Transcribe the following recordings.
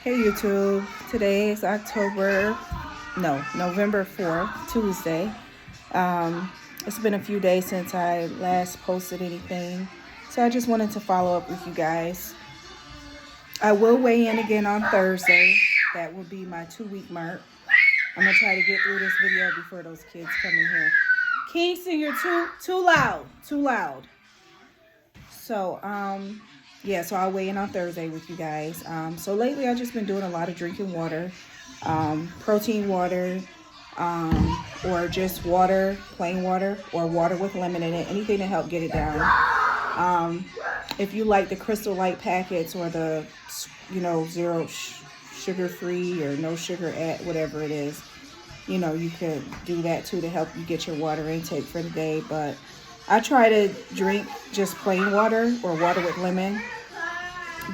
Hey YouTube, today is November 4th, Tuesday. It's been a few days since I last posted anything, so I just wanted to follow up with you guys. I will weigh in again on Thursday. That will be my 2-week mark. I'm going to try to get through this video before those kids come in here. Kingston, you're too loud. So, yeah, so I'll weigh in on Thursday with you guys. So lately I've just been doing a lot of drinking water, protein water, or just water, plain water, or water with lemon in it, anything to help get it down. If you like the Crystal Light packets or the, zero sugar free or no sugar at whatever it is, you could do that too to help you get your water intake for the day. But I try to drink just plain water or water with lemon,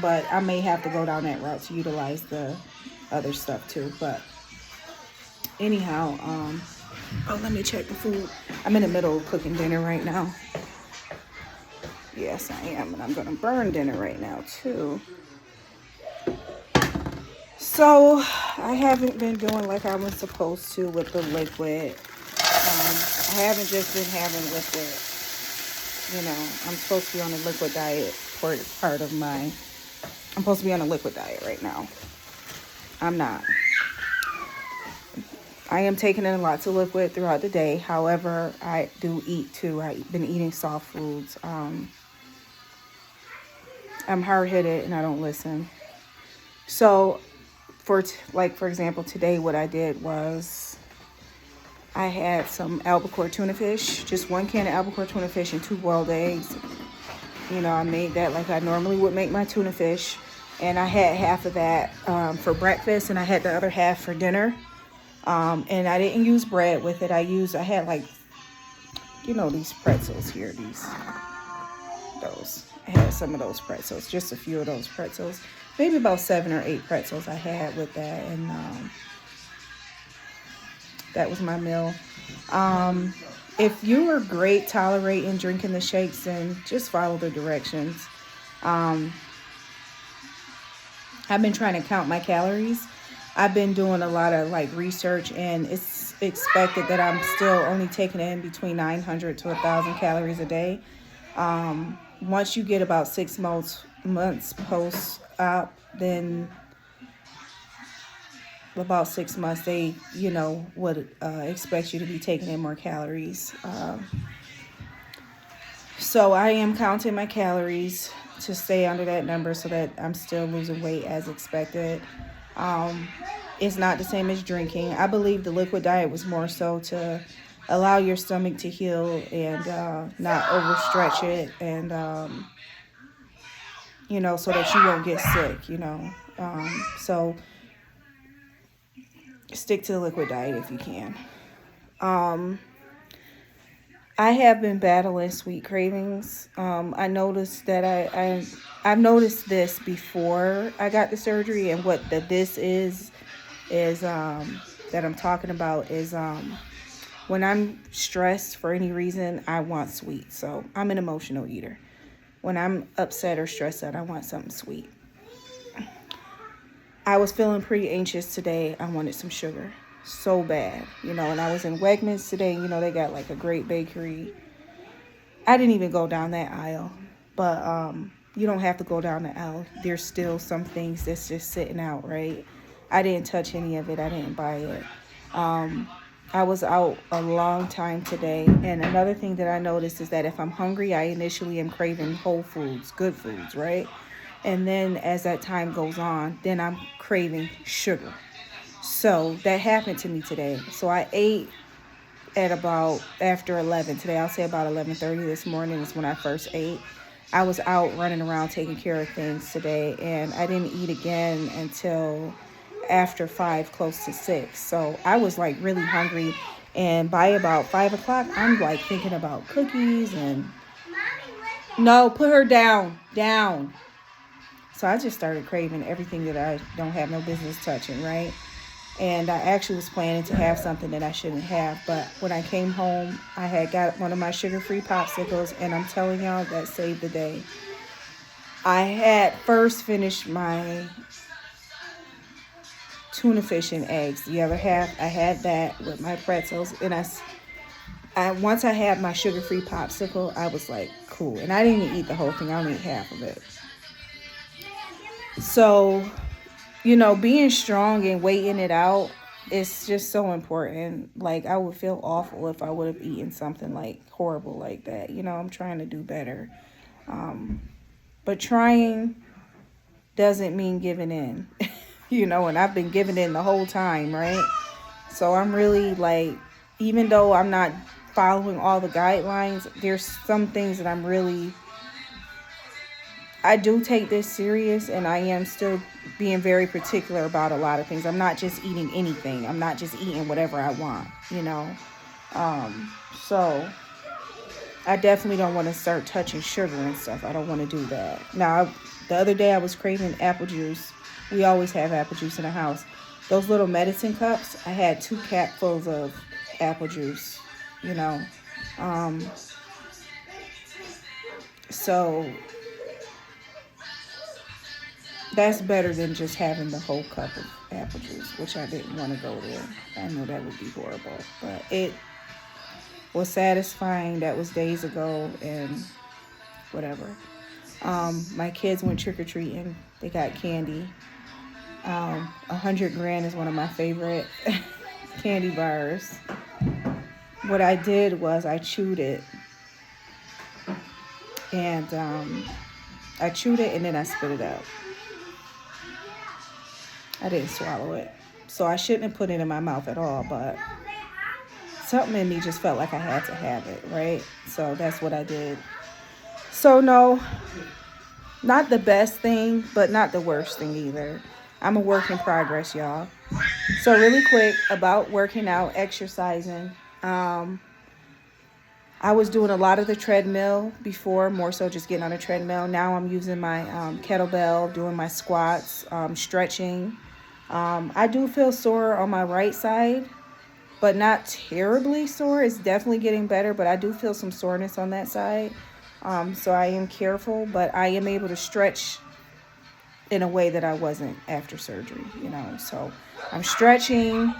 but I may have to go down that route to utilize the other stuff too. But anyhow, let me check the food. I'm in the middle of cooking dinner right now. Yes, I am, and I'm gonna burn dinner right now too. So I haven't been doing like I was supposed to with the liquid. I haven't just been having liquid. I'm supposed to be on a liquid diet for part of my... I'm supposed to be on a liquid diet right now. I'm not. I am taking in lots of liquid throughout the day. However, I do eat too. I've been eating soft foods. I'm hard-headed and I don't listen. So, for example, today what I did was I had some albacore tuna fish, just 1 can of albacore tuna fish and 2 boiled eggs. I made that like I normally would make my tuna fish. And I had half of that for breakfast and I had the other half for dinner. And I didn't use bread with it. I had like, these pretzels here, those. I had some of those pretzels, just a few of those pretzels. Maybe about 7 or 8 pretzels I had with that. And that was my meal. If you are great tolerating drinking the shakes, then just follow the directions. I've been trying to count my calories. I've been doing a lot of research, and it's expected that I'm still only taking in between 900 to 1,000 calories a day. Once you get about 6 months post-op, then about 6 months, they, would expect you to be taking in more calories. So I am counting my calories to stay under that number so that I'm still losing weight as expected. It's not the same as drinking. I believe the liquid diet was more so to allow your stomach to heal and not overstretch it, and so that you won't get sick. So stick to the liquid diet if you can. I have been battling sweet cravings. I noticed that I've noticed this before I got the surgery, and what this is that I'm talking about is when I'm stressed for any reason, I want sweet. So I'm an emotional eater. When I'm upset or stressed out, I want something sweet. I was feeling pretty anxious today. I wanted some sugar so bad, and I was in Wegmans today, they got like a great bakery. I didn't even go down that aisle, but you don't have to go down the aisle. There's still some things that's just sitting out, right? I didn't touch any of it. I didn't buy it. I was out a long time today, and another thing that I noticed is that if I'm hungry, I initially am craving whole foods, good foods, right? And then as that time goes on, then I'm craving sugar. So that happened to me today. So I ate at about after 11 today. I'll say about 11:30 this morning is when I first ate. I was out running around taking care of things today, and I didn't eat again until after 5, close to 6. So I was really hungry, and by about 5 o'clock, I'm thinking about cookies and... No, put her down. So I just started craving everything that I don't have no business touching, right? And I actually was planning to have something that I shouldn't have. But when I came home, I had got one of my sugar-free popsicles, and I'm telling y'all, that saved the day. I had first finished my tuna fish and eggs. The other half, I had that with my pretzels. And once I had my sugar-free popsicle, I was like, cool. And I didn't even eat the whole thing. I only ate half of it. So, you know, being strong and waiting it out is just so important. Like, I would feel awful if I would have eaten something like horrible like that. You know, I'm trying to do better. But trying doesn't mean giving in, you know, and I've been giving in the whole time, right? So I'm really like, even though I'm not following all the guidelines, there's some things that I do take this serious, and I am still being very particular about a lot of things. I'm not just eating anything. I'm not just eating whatever I want, you know. So I definitely don't want to start touching sugar and stuff. I don't want to do that. Now, the other day I was craving apple juice. We always have apple juice in the house. Those little medicine cups, I had 2 capfuls of apple juice, you know. So that's better than just having the whole cup of apple juice, which I didn't want to go there. I know that would be horrible, but it was satisfying. That was days ago, and whatever. My kids went trick-or-treating. They got candy. 100 Grand is one of my favorite candy bars. What I did was I chewed it, and then I spit it out. I didn't swallow it, so I shouldn't have put it in my mouth at all, but something in me just felt like I had to have it, right? So that's what I did. So no, not the best thing, but not the worst thing either. I'm a work in progress, y'all. So really quick about working out, exercising. I was doing a lot of the treadmill before, more so just getting on a treadmill. Now I'm using my kettlebell, doing my squats, stretching. I do feel sore on my right side, but not terribly sore. It's definitely getting better, but I do feel some soreness on that side. So I am careful, but I am able to stretch in a way that I wasn't after surgery, you know. So I'm stretching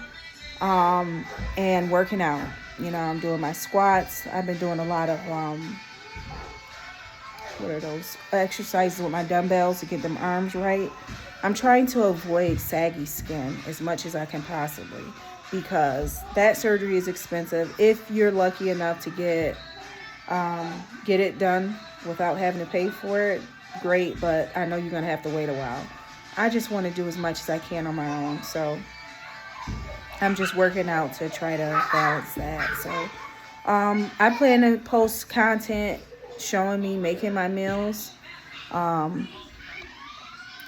and working out. You know, I'm doing my squats. I've been doing a lot of, what are those, exercises with my dumbbells to get them arms right. I'm trying to avoid saggy skin as much as I can possibly, because that surgery is expensive. If you're lucky enough to get it done without having to pay for it, great, but I know you're going to have to wait a while. I just want to do as much as I can on my own, so I'm just working out to try to balance that. So I plan to post content showing me making my meals,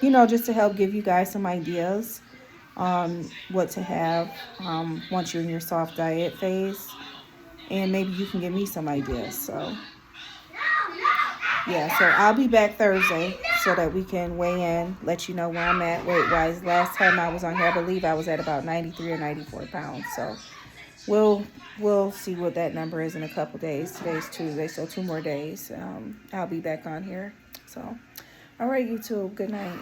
you know, just to help give you guys some ideas on what to have once you're in your soft diet phase, and maybe you can give me some ideas. So yeah, so I'll be back Thursday so that we can weigh in, let you know where I'm at weight-wise. Last time I was on here, I believe I was at about 93 or 94 pounds. So we'll see what that number is in a couple days. Today's Tuesday, so 2 more days. I'll be back on here. So, all right, YouTube, good night.